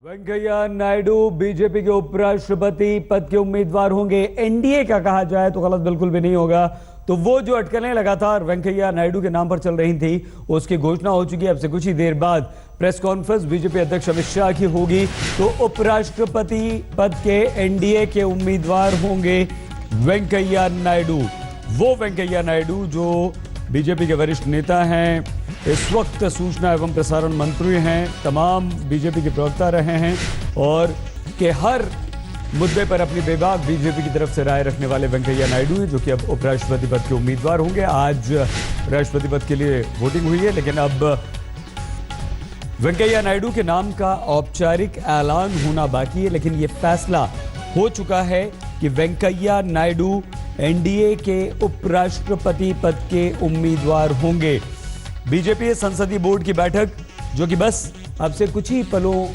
Venkaiah Naidu BJP के उपराष्ट्रपति पद के उम्मीदवार होंगे। एनडीए का कहा जाए तो गलत बिल्कुल भी नहीं होगा। तो वो जो अटकलें लगातार वेंकैया नायडू के नाम पर चल रही थी उसकी घोषणा हो चुकी है। अब से कुछ ही देर बाद प्रेस कॉन्फ्रेंस बीजेपी अध्यक्ष अमित शाह की होगी। तो उपराष्ट्रपति पद के एनडीए के उम्मीदवार होंगे वेंकैया नायडू। वो वेंकैया नायडू जो बीजेपी के वरिष्ठ नेता हैं, इस वक्त सूचना एवं प्रसारण मंत्री हैं, तमाम बीजेपी के प्रवक्ता रहे हैं और के हर मुद्दे पर अपनी बेबाक बीजेपी की तरफ से राय रखने वाले वेंकैया नायडू हैं, जो कि अब उपराष्ट्रपति पद के उम्मीदवार होंगे। आज राष्ट्रपति पद के लिए वोटिंग हुई है, लेकिन अब वेंकैया नायडू के नाम का औपचारिक ऐलान होना बाकी है। लेकिन यह फैसला हो चुका है कि वेंकैया नायडू एनडीए के उपराष्ट्रपति पद के उम्मीदवार होंगे। बीजेपी संसदीय बोर्ड की बैठक, जो कि बस अब से कुछ ही पलों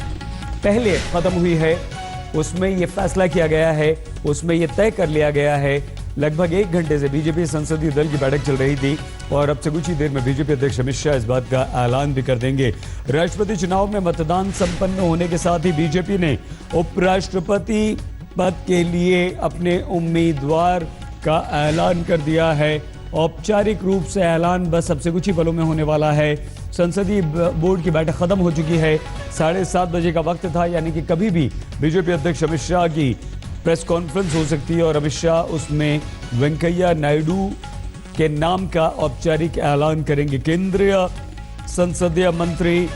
पहले खत्म हुई है, उसमें यह फैसला किया गया है, उसमें यह तय कर लिया गया है। लगभग 1 घंटे से बीजेपी संसदीय दल की बैठक चल रही थी और अब से कुछ ही देर में बीजेपी अध्यक्ष अमित शाह इस बात का ऐलान भी कर देंगे। राष्ट्रपति चुनाव में मतदान संपन्न होने के साथ ही बीजेपी ने उपराष्ट्रपति पद के लिए अपने उम्मीदवार का ऐलान कर दिया है। औपचारिक रूप से ऐलान बस अब से कुछ ही पलों में होने वाला है। संसदीय बोर्ड की बैठक खत्म हो चुकी है। 7:30 बजे का वक्त था, यानी कि कभी भी बीजेपी अध्यक्ष अमित शाह की प्रेस कॉन्फ्रेंस हो सकती है और अमित शाह उसमें वेंकैया नायडू के नाम का औपचारिक ऐलान करेंगे। केंद्रीय संसदीय मंत्री,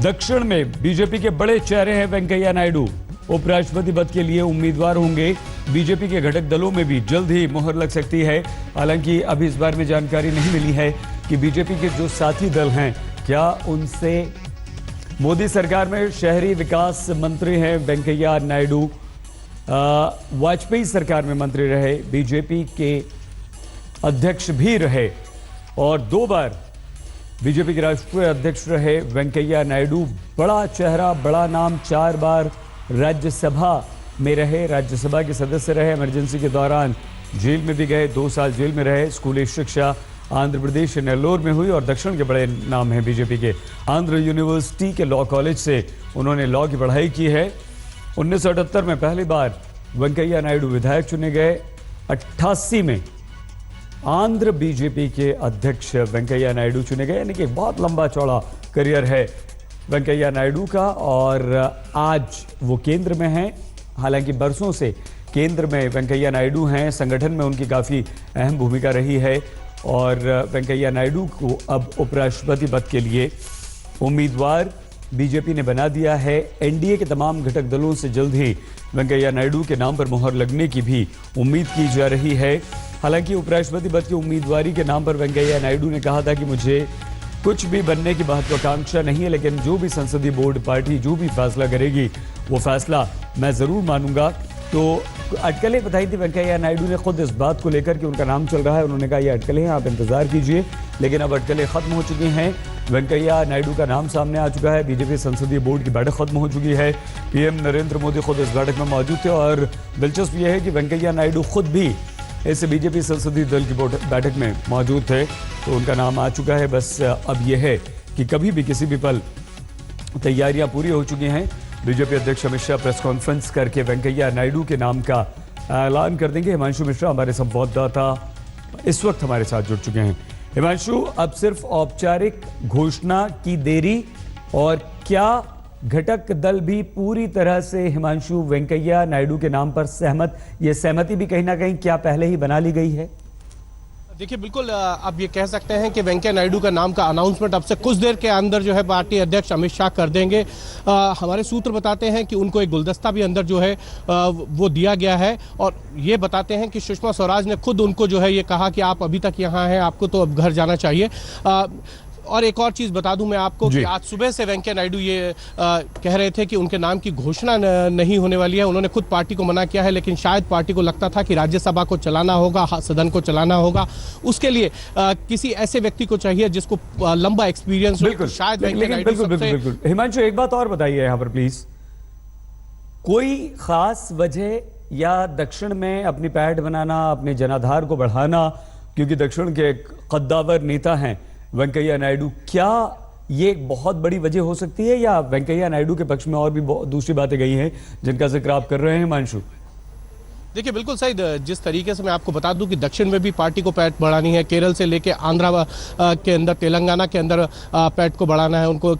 दक्षिण में बीजेपी के बड़े चेहरे हैं वेंकैया नायडू। उपराष्ट्रपति पद के लिए उम्मीदवार होंगे। बीजेपी के घटक दलों में भी जल्द ही मुहर लग सकती है। हालांकि अभी इस बारे में जानकारी नहीं मिली है कि बीजेपी के जो साथी दल हैं, क्या उनसे मोदी सरकार में शहरी विकास मंत्री हैं वेंकैया नायडू, वाजपेयी सरकार में मंत्री रहे, बीजेपी के अध्यक्ष भी रहे और 2 बार बीजेपी के राष्ट्रीय अध्यक्ष रहे वेंकैया नायडू। बड़ा चेहरा, बड़ा नाम, 4 बार राज्यसभा में रहे, राज्यसभा के सदस्य रहे, इमरजेंसी के दौरान जेल में भी गए, 2 साल जेल में रहे। स्कूली शिक्षा आंध्र प्रदेश नेल्लोर में हुई और दक्षिण के बड़े नाम हैं बीजेपी के। आंध्र यूनिवर्सिटी के लॉ कॉलेज से उन्होंने लॉ की पढ़ाई की है। 1978 में पहली बार वेंकैया नायडू विधायक चुने गए। 88 में आंध्र बीजेपी के अध्यक्ष वेंकैया नायडू चुने गए, यानी कि बहुत लंबा चौड़ा करियर है वेंकैया नायडू का और आज वो केंद्र में हैं। हालांकि बरसों से केंद्र में वेंकैया नायडू हैं, संगठन में उनकी काफ़ी अहम भूमिका रही है और वेंकैया नायडू को अब उपराष्ट्रपति पद के लिए उम्मीदवार बीजेपी ने बना दिया है। एनडीए के तमाम घटक दलों से जल्द ही वेंकैया नायडू के नाम पर मुहर लगने की भी उम्मीद की जा रही है। हालांकि उपराष्ट्रपति पद की उम्मीदवारी के नाम पर वेंकैया नायडू ने कहा था कि मुझे कुछ भी बनने की महत्वाकांक्षा नहीं है, लेकिन जो भी संसदीय बोर्ड पार्टी जो भी फैसला करेगी वो फैसला मैं ज़रूर मानूंगा। तो अटकलें बताई थी वेंकैया नायडू ने खुद इस बात को लेकर कि उनका नाम चल रहा है। उन्होंने कहा ये अटकलें हैं, आप इंतजार कीजिए। लेकिन अब अटकलें खत्म हो चुकी हैं, वेंकैया नायडू का नाम सामने आ चुका है। बीजेपी संसदीय बोर्ड की बैठक खत्म हो चुकी है। पीएम नरेंद्र मोदी खुद इस बैठक में मौजूद थे और दिलचस्प यह है कि वेंकैया नायडू खुद भी इस बीजेपी संसदीय दल की बैठक में मौजूद थे, तो उनका नाम आ चुका है। बस अब यह है कि कभी भी किसी भी पल तैयारियां पूरी हो चुकी हैं। बीजेपी अध्यक्ष अमित शाह प्रेस कॉन्फ्रेंस करके वेंकैया नायडू के नाम का ऐलान कर देंगे। हिमांशु मिश्रा हमारे संवाददाता इस वक्त हमारे साथ जुड़ चुके हैं। हिमांशु, अब सिर्फ औपचारिक घोषणा की देरी और क्या घटक दल भी पूरी तरह से हिमांशु वेंकैया नायडू के नाम पर सहमत, ये सहमति भी कहीं ना कहीं क्या पहले ही बना ली गई है? देखिए, बिल्कुल अब ये कह सकते हैं कि वेंकैया नायडू का नाम का अनाउंसमेंट अब से कुछ देर के अंदर जो है पार्टी अध्यक्ष अमित शाह कर देंगे। हमारे सूत्र बताते हैं कि उनको एक गुलदस्ता भी अंदर जो है वो दिया गया है और ये बताते हैं कि सुषमा स्वराज ने खुद उनको जो है ये कहा कि आप अभी तक यहाँ हैं, आपको तो अब घर जाना चाहिए। और एक और चीज़ बता दूं मैं आपको कि आज सुबह से वेंकैया नायडू ये कह रहे थे कि उनके नाम की घोषणा नहीं होने वाली है। उन्होंने खुद पार्टी को मना किया है, लेकिन शायद पार्टी को लगता था कि राज्यसभा को चलाना होगा, सदन को चलाना होगा, उसके लिए किसी ऐसे व्यक्ति को चाहिए जिसको लंबा एक्सपीरियंस हो। शायद वेंकैया नायडू। हिमांशु, एक बात और बताइए यहाँ पर प्लीज, कोई खास वजह या दक्षिण में अपनी पैठ बनाना, अपने जनाधार को बढ़ाना, क्योंकि दक्षिण के कद्दावर नेता हैं वेंकैया नायडू, क्या ये एक बहुत बड़ी वजह हो सकती है, या वेंकैया नायडू के पक्ष में और भी दूसरी बातें गई हैं जिनका जिक्र आप कर रहे हैं हिमांशु? देखिए बिल्कुल सही, जिस तरीके से मैं आपको बता दूं कि दक्षिण में भी पार्टी को पैठ बढ़ानी है, केरल से लेके आंध्रा के अंदर, तेलंगाना के अंदर पैठ को बढ़ाना है उनको,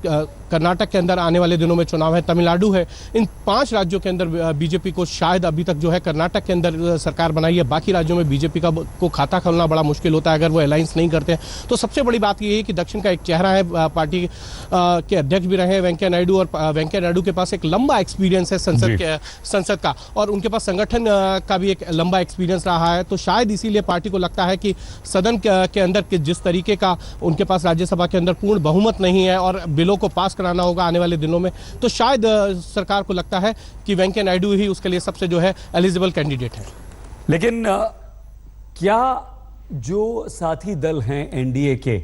कर्नाटक के अंदर आने वाले दिनों में चुनाव है, तमिलनाडु है, इन 5 राज्यों के अंदर बीजेपी को शायद अभी तक जो है कर्नाटक के अंदर सरकार बनाई है। बाकी राज्यों में बीजेपी को खाता खोलना बड़ा मुश्किल होता है अगर वो अलायंस नहीं करते हैं। तो सबसे बड़ी बात ये है कि दक्षिण का एक चेहरा है, पार्टी के अध्यक्ष भी रहे हैं वेंकैया नायडू, और वेंकैया नायडू के पास एक लंबा एक्सपीरियंस है संसद का, और उनके पास संगठन का भी एक लंबा एक्सपीरियंस रहा है। तो शायद इसीलिए पार्टी को लगता है कि सदन के अंदर जिस तरीके का उनके पास राज्यसभा के अंदर पूर्ण बहुमत नहीं है और बिलों को पास कराना होगा आने वाले दिनों में, तो शायद सरकार को लगता है कि वेंकैया नायडू ही उसके लिए सबसे जो है एलिजिबल कैंडिडेट है। लेकिन क्या जो साथी दल हैं एनडीए के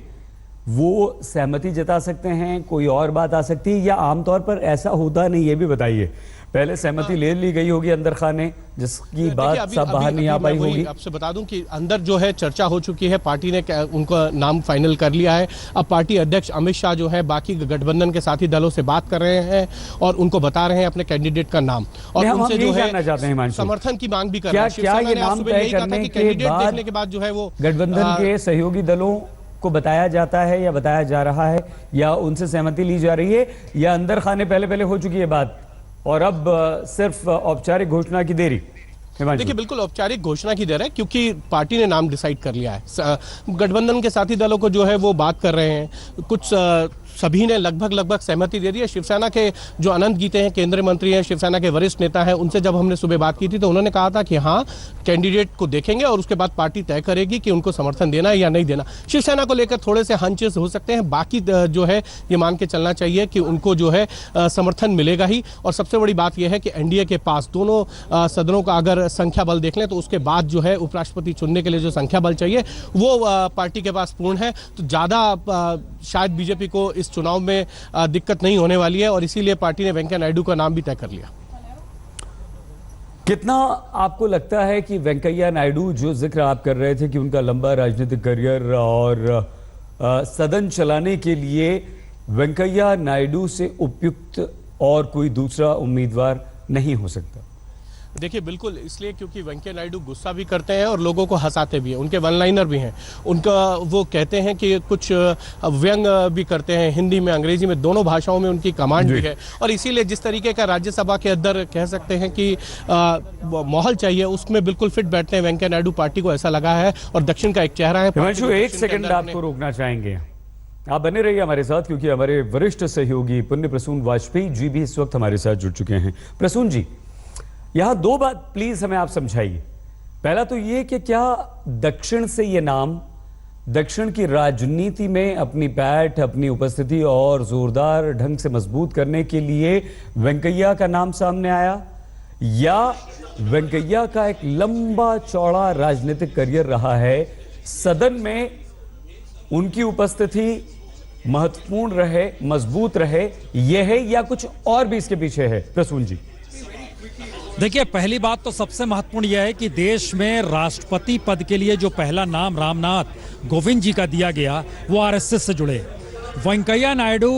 वो सहमति जता सकते हैं, कोई और बात आ सकती है, या आमतौर पर ऐसा होता नहीं? ये भी बताइए। पहले सहमति ले ली गई होगी अंदर खाने, जिसकी बात सब बाहर नहीं आ पाई होगी। आपसे बता दूं कि अंदर जो है चर्चा हो चुकी है, पार्टी ने उनका नाम फाइनल कर लिया है। अब पार्टी अध्यक्ष अमित शाह जो है बाकी गठबंधन के साथी दलों से बात कर रहे हैं और उनको बता रहे हैं अपने कैंडिडेट का नाम, और उनसे जो है समर्थन की मांग भी कर रहे हैं। क्या ये नाम तय करने के बाद जो है वो गठबंधन के सहयोगी दलों को बताया जाता है या बताया जा रहा है, या उनसे सहमति ली जा रही है, या अंदर खाने पहले हो चुकी है बात और अब सिर्फ औपचारिक घोषणा की देरी? देखिए बिल्कुल औपचारिक घोषणा की देर है, क्योंकि पार्टी ने नाम डिसाइड कर लिया है। गठबंधन के साथी दलों को जो है वो बात कर रहे हैं, कुछ सभी ने लगभग सहमति दे दी है। शिवसेना के जो अनंत गीते हैं, केंद्रीय मंत्री हैं, शिवसेना के वरिष्ठ नेता हैं, उनसे जब हमने सुबह बात की थी तो उन्होंने कहा था कि हाँ, कैंडिडेट को देखेंगे और उसके बाद पार्टी तय करेगी कि उनको समर्थन देना है या नहीं देना। शिवसेना को लेकर थोड़े से हंचेस हो सकते हैं, बाकी जो है ये मान के चलना चाहिए कि उनको जो है समर्थन मिलेगा ही। और सबसे बड़ी बात यह है कि एनडीए के पास दोनों सदनों का अगर संख्या बल देख लें तो उसके बाद जो है उपराष्ट्रपति चुनने के लिए जो संख्या बल चाहिए वो पार्टी के पास पूर्ण है। तो ज़्यादा शायद बीजेपी को इस चुनाव में दिक्कत नहीं होने वाली है, और इसीलिए पार्टी ने वेंकैया नायडू का नाम भी तय कर लिया। कितना आपको लगता है कि वेंकैया नायडू, जो जिक्र आप कर रहे थे कि उनका लंबा राजनीतिक करियर और सदन चलाने के लिए वेंकैया नायडू से उपयुक्त और कोई दूसरा उम्मीदवार नहीं हो सकता? देखिए बिल्कुल इसलिए क्योंकि वेंकैया नायडू गुस्सा भी करते हैं और लोगों को हंसाते भी हैं, उनके वन लाइनर भी हैं, उनका वो कहते हैं कि कुछ व्यंग भी करते हैं, हिंदी में अंग्रेजी में दोनों भाषाओं में उनकी कमांड भी है। और इसीलिए जिस तरीके का राज्यसभा के अंदर कह सकते हैं कि माहौल चाहिए उसमें बिल्कुल फिट बैठते हैं वेंकैया नायडू। पार्टी को ऐसा लगा है और दक्षिण का एक चेहरा है। एक सेकंड आपको रोकना चाहेंगे, आप बने रहिए हमारे साथ, क्योंकि हमारे वरिष्ठ सहयोगी पुण्य प्रसून वाजपेयी जी भी इस वक्त हमारे साथ जुड़ चुके हैं। प्रसून जी, यहां 2 बात प्लीज हमें आप समझाइए। पहला तो ये कि क्या दक्षिण से ये नाम दक्षिण की राजनीति में अपनी पैठ, अपनी उपस्थिति और जोरदार ढंग से मजबूत करने के लिए वेंकैया का नाम सामने आया, या वेंकैया का एक लंबा चौड़ा राजनीतिक करियर रहा है, सदन में उनकी उपस्थिति महत्वपूर्ण रहे, मजबूत रहे, यह है, या कुछ और भी इसके पीछे है? प्रसून जी। देखिए, पहली बात तो सबसे महत्वपूर्ण यह है कि देश में राष्ट्रपति पद के लिए जो पहला नाम रामनाथ कोविंद जी का दिया गया वो आरएसएस से जुड़े। वेंकैया नायडू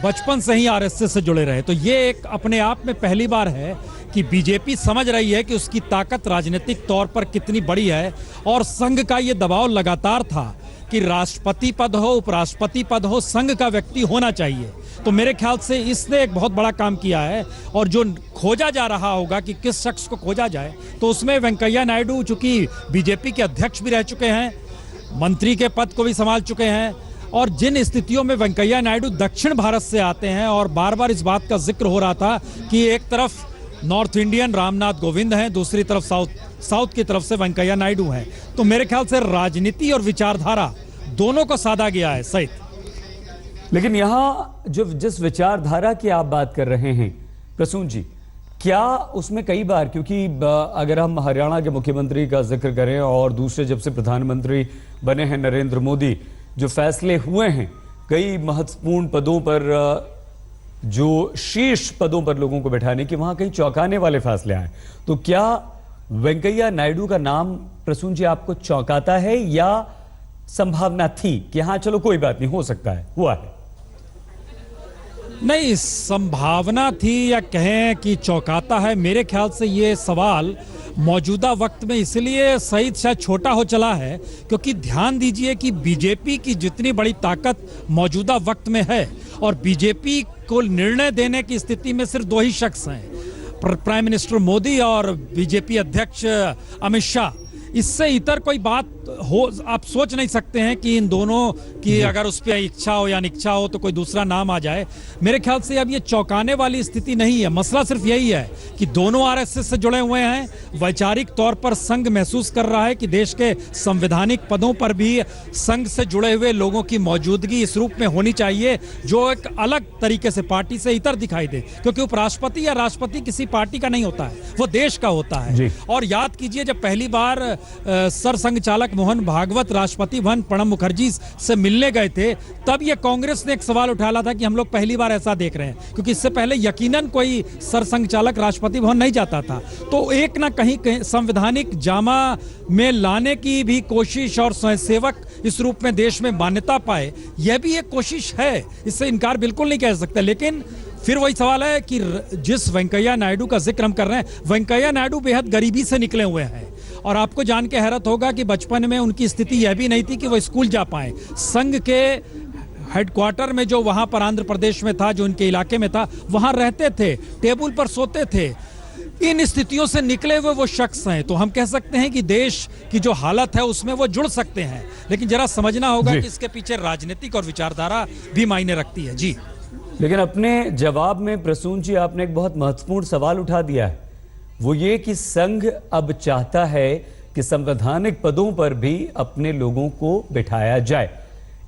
बचपन से ही आरएसएस से जुड़े रहे, तो ये एक अपने आप में पहली बार है कि बीजेपी समझ रही है कि उसकी ताकत राजनीतिक तौर पर कितनी बड़ी है, और संघ का ये दबाव लगातार था कि राष्ट्रपति पद हो, उपराष्ट्रपति पद हो, संघ का व्यक्ति होना चाहिए। तो मेरे ख्याल से इसने एक बहुत बड़ा काम किया है, और जो खोजा जा रहा होगा कि किस शख्स को खोजा जाए, तो उसमें वेंकैया नायडू चूंकि बीजेपी के अध्यक्ष भी रह चुके हैं, मंत्री के पद को भी संभाल चुके हैं, और जिन स्थितियों में वेंकैया नायडू दक्षिण भारत से आते हैं, और बार बार इस बात का जिक्र हो रहा था कि एक तरफ नॉर्थ इंडियन रामनाथ कोविंद हैं, दूसरी तरफ साउथ की तरफ से वेंकैया नायडू हैं, तो मेरे ख्याल से राजनीति और विचारधारा दोनों को साधा गया है सहित। लेकिन यहां जो जिस विचारधारा की आप बात कर रहे हैं प्रसून जी, क्या उसमें कई बार, क्योंकि अगर हम हरियाणा के मुख्यमंत्री का जिक्र करें और दूसरे जब से प्रधानमंत्री बने हैं नरेंद्र मोदी, जो फैसले हुए हैं कई महत्वपूर्ण पदों पर, जो शीर्ष पदों पर लोगों को बैठाने की, वहां कई चौंकाने वाले फैसले आए, तो क्या वेंकैया नायडू का नाम प्रसून जी आपको चौंकाता है, या संभावना थी कि हाँ चलो कोई बात नहीं, हो सकता है, हुआ है? नहीं, संभावना थी या कहें कि चौंकाता है, मेरे ख्याल से ये सवाल मौजूदा वक्त में इसलिए सही शायद छोटा हो चला है क्योंकि ध्यान दीजिए कि बीजेपी की जितनी बड़ी ताकत मौजूदा वक्त में है और बीजेपी को निर्णय देने की स्थिति में सिर्फ दो ही शख्स हैं, प्राइम मिनिस्टर मोदी और बीजेपी अध्यक्ष अमित शाह। इससे इतर कोई बात हो आप सोच नहीं सकते हैं कि इन दोनों की अगर उस पर इच्छा हो या अनिच्छा हो तो कोई दूसरा नाम आ जाए। मेरे ख्याल से अब ये चौंकाने वाली स्थिति नहीं है। मसला सिर्फ यही है कि दोनों आरएसएस से जुड़े हुए हैं, वैचारिक तौर पर संघ महसूस कर रहा है कि देश के संवैधानिक पदों पर भी संघ से जुड़े हुए लोगों की मौजूदगी इस रूप में होनी चाहिए जो एक अलग तरीके से पार्टी से इतर दिखाई दे, क्योंकि उपराष्ट्रपति या राष्ट्रपति किसी पार्टी का नहीं होता है, वो देश का होता है। और याद कीजिए जब पहली बार सरसंघ चालक मोहन भागवत राष्ट्रपति भवन प्रणब मुखर्जी से मिलने गए थे, तब ये कांग्रेस ने एक सवाल उठाया था कि हम लोग पहली बार ऐसा देख रहे हैं, क्योंकि इससे पहले यकीनन कोई सरसंघ चालक राष्ट्रपति भवन नहीं जाता था। तो एक ना कहीं संवैधानिक जामा में लाने की भी कोशिश और स्वयंसेवक इस रूप में देश में मान्यता पाए, यह भी एक कोशिश है, इससे इनकार बिल्कुल नहीं कह सकते। लेकिन फिर वही सवाल है कि जिस वेंकैया नायडू का जिक्र हम कर रहे हैं, वेंकैया नायडू बेहद गरीबी से निकले हुए हैं और आपको जान के हैरत होगा कि बचपन में उनकी स्थिति यह भी नहीं थी कि वो स्कूल जा पाए। संघ के हेडक्वार्टर में जो वहां पर आंध्र प्रदेश में था, जो उनके इलाके में था, वहां रहते थे, टेबल पर सोते थे। इन स्थितियों से निकले हुए वो शख्स हैं, तो हम कह सकते हैं कि देश की जो हालत है उसमें वो जुड़ सकते हैं। लेकिन जरा समझना होगा कि इसके पीछे राजनीतिक और विचारधारा भी मायने रखती है। जी, लेकिन अपने जवाब में प्रसून जी आपने एक बहुत महत्वपूर्ण सवाल उठा दिया है, वो ये कि संघ अब चाहता है कि संवैधानिक पदों पर भी अपने लोगों को बिठाया जाए।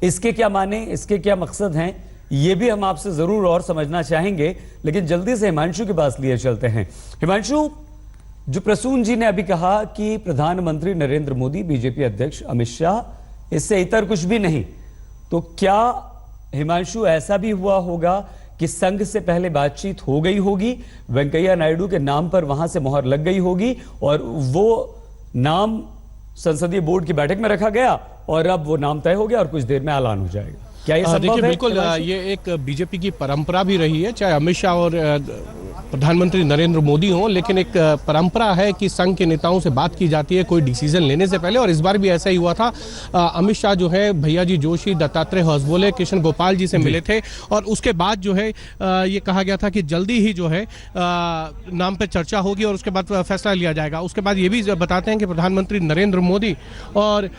इसके क्या माने, इसके क्या मकसद हैं, ये भी हम आपसे जरूर और समझना चाहेंगे। लेकिन जल्दी से हिमांशु के पास लिए चलते हैं। हिमांशु, जो प्रसून जी ने अभी कहा कि प्रधानमंत्री नरेंद्र मोदी, बीजेपी अध्यक्ष अमित शाह, इससे इतर कुछ भी नहीं, तो क्या हिमांशु ऐसा भी हुआ होगा कि संघ से पहले बातचीत हो गई होगी, वेंकैया नायडू के नाम पर वहां से मोहर लग गई होगी और वो नाम संसदीय बोर्ड की बैठक में रखा गया और अब वो नाम तय हो गया और कुछ देर में ऐलान हो जाएगा? क्या ये संभव है? देखिए, बिल्कुल ये एक बीजेपी की परंपरा भी रही है, चाहे अमित शाह और प्रधानमंत्री नरेंद्र मोदी हों, लेकिन एक परंपरा है कि संघ के नेताओं से बात की जाती है कोई डिसीजन लेने से पहले। और इस बार भी ऐसा ही हुआ था। अमित शाह जो है भैया जी जोशी, दत्तात्रेय हौसबोले, कृष्ण गोपाल जी से मिले थे और उसके बाद जो है ये कहा गया था कि जल्दी ही जो है नाम पर चर्चा होगी और उसके बाद फैसला लिया जाएगा। उसके बाद ये भी बताते हैं कि प्रधानमंत्री नरेंद्र मोदी और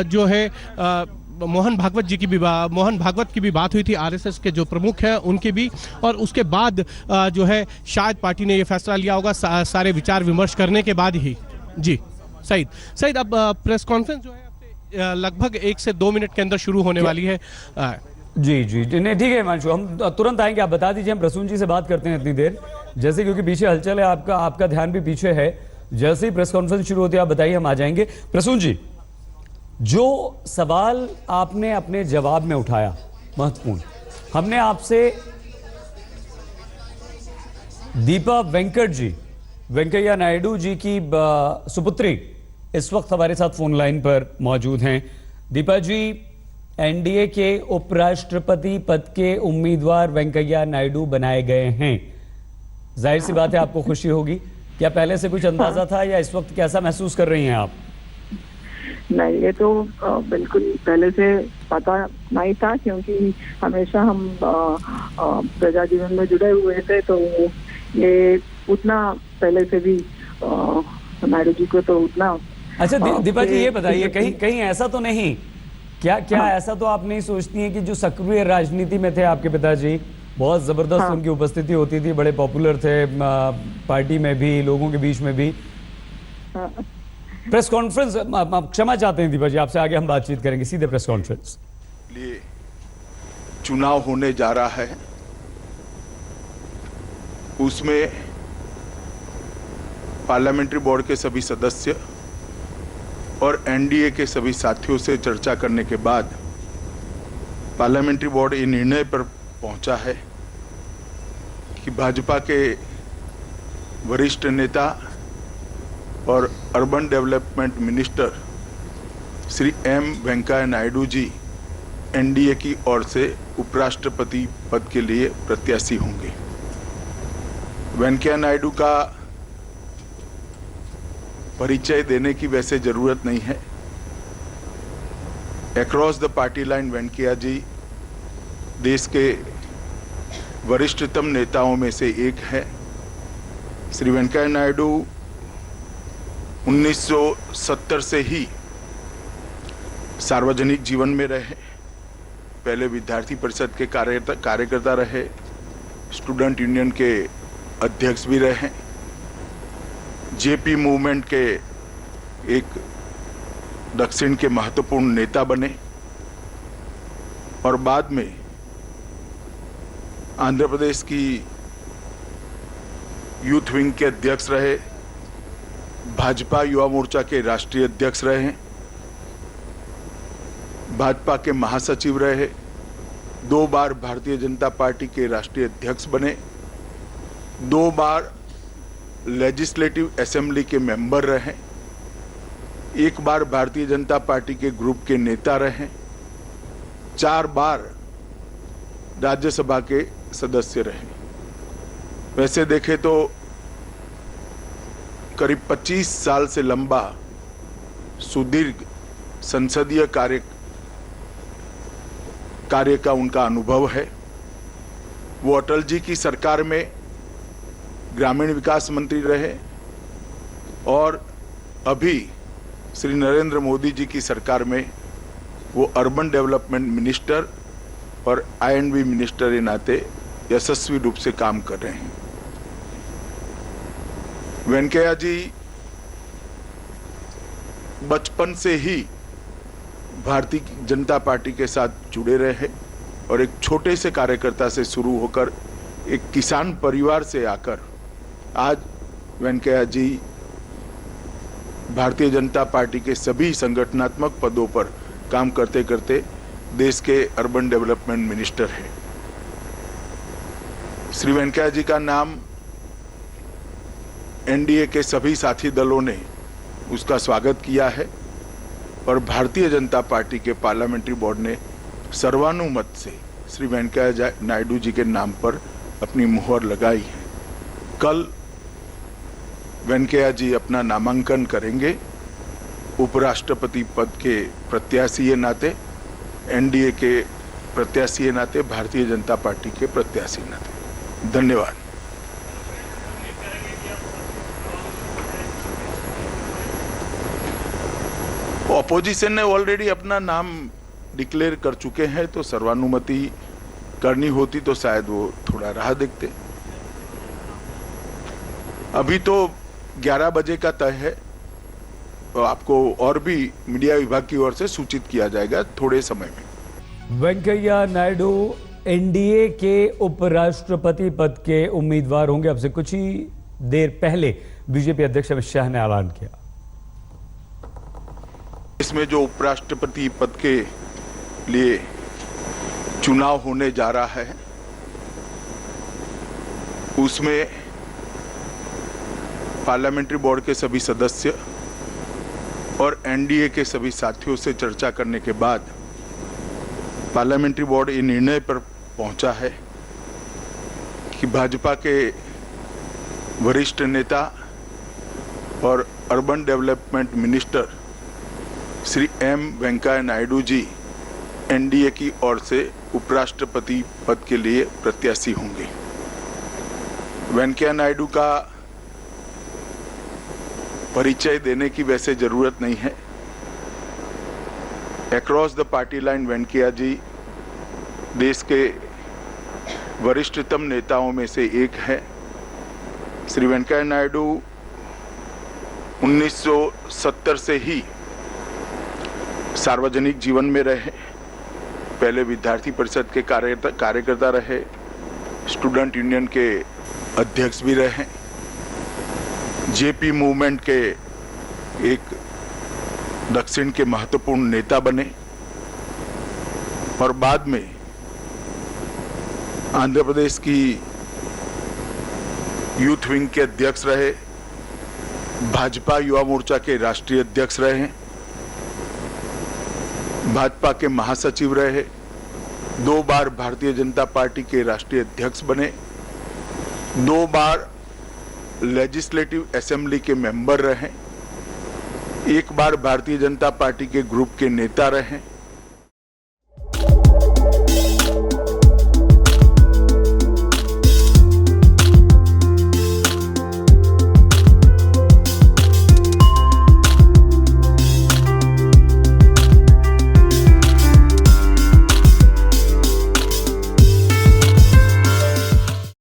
जो है मोहन भागवत की भी बात हुई थी, आरएसएस के जो प्रमुख हैं उनकी भी, और उसके बाद जो है शायद पार्टी ने ये फैसला लिया होगा सारे विचार विमर्श करने के बाद ही। जी सईद, अब प्रेस कॉन्फ्रेंस जो है लगभग 1 से 2 मिनट के अंदर शुरू होने वाली है। जी नहीं, ठीक है हिमांशु, हम तुरंत आएंगे। आप बता दीजिए, हम प्रसून जी से बात करते हैं इतनी देर, जैसे क्योंकि पीछे हलचल है, आपका ध्यान भी पीछे है। जैसे ही प्रेस कॉन्फ्रेंस शुरू होती है आप बताइए, हम आ जाएंगे। प्रसून जी, जो सवाल आपने अपने जवाब में उठाया महत्वपूर्ण, हमने आपसे दीपा वेंकट जी, वेंकैया नायडू जी की सुपुत्री, इस वक्त हमारे साथ फोन लाइन पर मौजूद हैं। दीपा जी, एनडीए के उपराष्ट्रपति पद के उम्मीदवार वेंकैया नायडू बनाए गए हैं। जाहिर सी बात है आपको खुशी होगी। क्या पहले से कुछ अंदाजा था या इस वक्त कैसा महसूस कर रही हैं आप? नहीं, ये तो बिल्कुल पहले से पता नहीं था, क्योंकि हमेशा हम प्रजा जीवन में जुड़े हुए थे, तो ये उतना पहले से भी नायडू जी को तो उतना। अच्छा दीपा जी, ये बताइए, कहीं ऐसा तो नहीं, क्या ऐसा तो आप नहीं सोचती हैं कि जो सक्रिय राजनीति में थे आपके पिताजी, बहुत जबरदस्त उनकी उपस्थिति होती थी, बड़े पॉपुलर थे पार्टी में भी, लोगों के बीच में भी। प्रेस कॉन्फ्रेंस, क्षमा चाहते हैं दीपा जी, आपसे आगे हम बातचीत करेंगे, सीधे प्रेस कॉन्फ्रेंस। लिए चुनाव होने जा रहा है, उसमें पार्लियामेंट्री बोर्ड के सभी सदस्य और एनडीए के सभी साथियों से चर्चा करने के बाद पार्लियामेंट्री बोर्ड ये निर्णय पर पहुंचा है कि भाजपा के वरिष्ठ नेता और urban development minister Shri M Venkaiah Naidu ji NDA की ओर से उपराष्ट्रपति पद के लिए प्रत्याशी होंगे। वेंकैया नायडू का परिचय देने की वैसे जरूरत नहीं है। Across the party line Venkaiah ji देश के वरिष्ठतम नेताओं में से एक है। श्री वेंकैया नायडू 1970 से ही सार्वजनिक जीवन में रहे। पहले विद्यार्थी परिषद के कार्यकर्ता रहे, स्टूडेंट यूनियन के अध्यक्ष भी रहे, जेपी मूवमेंट के एक दक्षिण के महत्वपूर्ण नेता बने और बाद में आंध्र प्रदेश की यूथ विंग के अध्यक्ष रहे, भाजपा युवा मोर्चा के राष्ट्रीय अध्यक्ष रहे, भाजपा के महासचिव रहे, 2 बार भारतीय जनता पार्टी के राष्ट्रीय अध्यक्ष बने, 2 बार लेजिस्लेटिव असेंबली के मेंबर रहे, 1 बार भारतीय जनता पार्टी के ग्रुप के नेता रहे, 4 बार राज्यसभा के सदस्य रहे। वैसे देखें तो करीब 25 साल से लंबा सुदीर्घ संसदीय कार्य का उनका अनुभव है। वो अटल जी की सरकार में ग्रामीण विकास मंत्री रहे और अभी श्री नरेंद्र मोदी जी की सरकार में वो अर्बन डेवलपमेंट मिनिस्टर और I&B मिनिस्टर के नाते यशस्वी रूप से काम कर रहे हैं। वेंकैया जी बचपन से ही भारतीय जनता पार्टी के साथ जुड़े रहे और एक छोटे से कार्यकर्ता से शुरू होकर एक किसान परिवार से आकर आज वेंकैया जी भारतीय जनता पार्टी के सभी संगठनात्मक पदों पर काम करते करते देश के अर्बन डेवलपमेंट मिनिस्टर हैं। श्री वेंकैया जी का नाम एनडीए के सभी साथी दलों ने उसका स्वागत किया है और भारतीय जनता पार्टी के पार्लियामेंट्री बोर्ड ने सर्वानुमत से श्री वेंकैया नायडू जी के नाम पर अपनी मुहर लगाई है। कल वेंकैया जी अपना नामांकन करेंगे उपराष्ट्रपति पद के प्रत्याशी के नाते, एनडीए के प्रत्याशी के नाते, भारतीय जनता पार्टी के प्रत्याशी नाते। धन्यवाद। ऑपोजिशन ने ऑलरेडी अपना नाम डिक्लेयर कर चुके हैं, तो सर्वानुमति करनी होती तो शायद वो थोड़ा राह देखते। अभी तो 11 बजे का तय है, तो आपको और भी मीडिया विभाग की ओर से सूचित किया जाएगा थोड़े समय में। वेंकैया नायडू एनडीए के उपराष्ट्रपति पद के उम्मीदवार होंगे। अब से कुछ ही देर पहले बीजेपी अध्यक्ष अमित शाह ने ऐलान किया। इसमें जो उपराष्ट्रपति पद के लिए चुनाव होने जा रहा है उसमें पार्लियामेंट्री बोर्ड के सभी सदस्य और एनडीए के सभी साथियों से चर्चा करने के बाद पार्लियामेंट्री बोर्ड ये निर्णय पर पहुंचा है कि भाजपा के वरिष्ठ नेता और urban development minister Shri M Venkaiah Naidu ji NDA की ओर से उपराष्ट्रपति पद के लिए प्रत्याशी होंगे। वेंकैया नायडू का परिचय देने की वैसे जरूरत नहीं है। Across the party line Venkaiah ji देश के वरिष्ठतम नेताओं में से एक है। श्री वेंकैया नायडू 1970 से ही सार्वजनिक जीवन में रहे। पहले विद्यार्थी परिषद के कार्यकर्ता रहे, स्टूडेंट यूनियन के अध्यक्ष भी रहे, जेपी मूवमेंट के एक दक्षिण के महत्वपूर्ण नेता बने और बाद में आंध्र प्रदेश की यूथ विंग के अध्यक्ष रहे, भाजपा युवा मोर्चा के राष्ट्रीय अध्यक्ष रहे, भाजपा के महासचिव रहे, 2 बार भारतीय जनता पार्टी के राष्ट्रीय अध्यक्ष बने, 2 बार लेजिस्लेटिव असेंबली के मेंबर रहे, 1 बार भारतीय जनता पार्टी के ग्रुप के नेता रहे।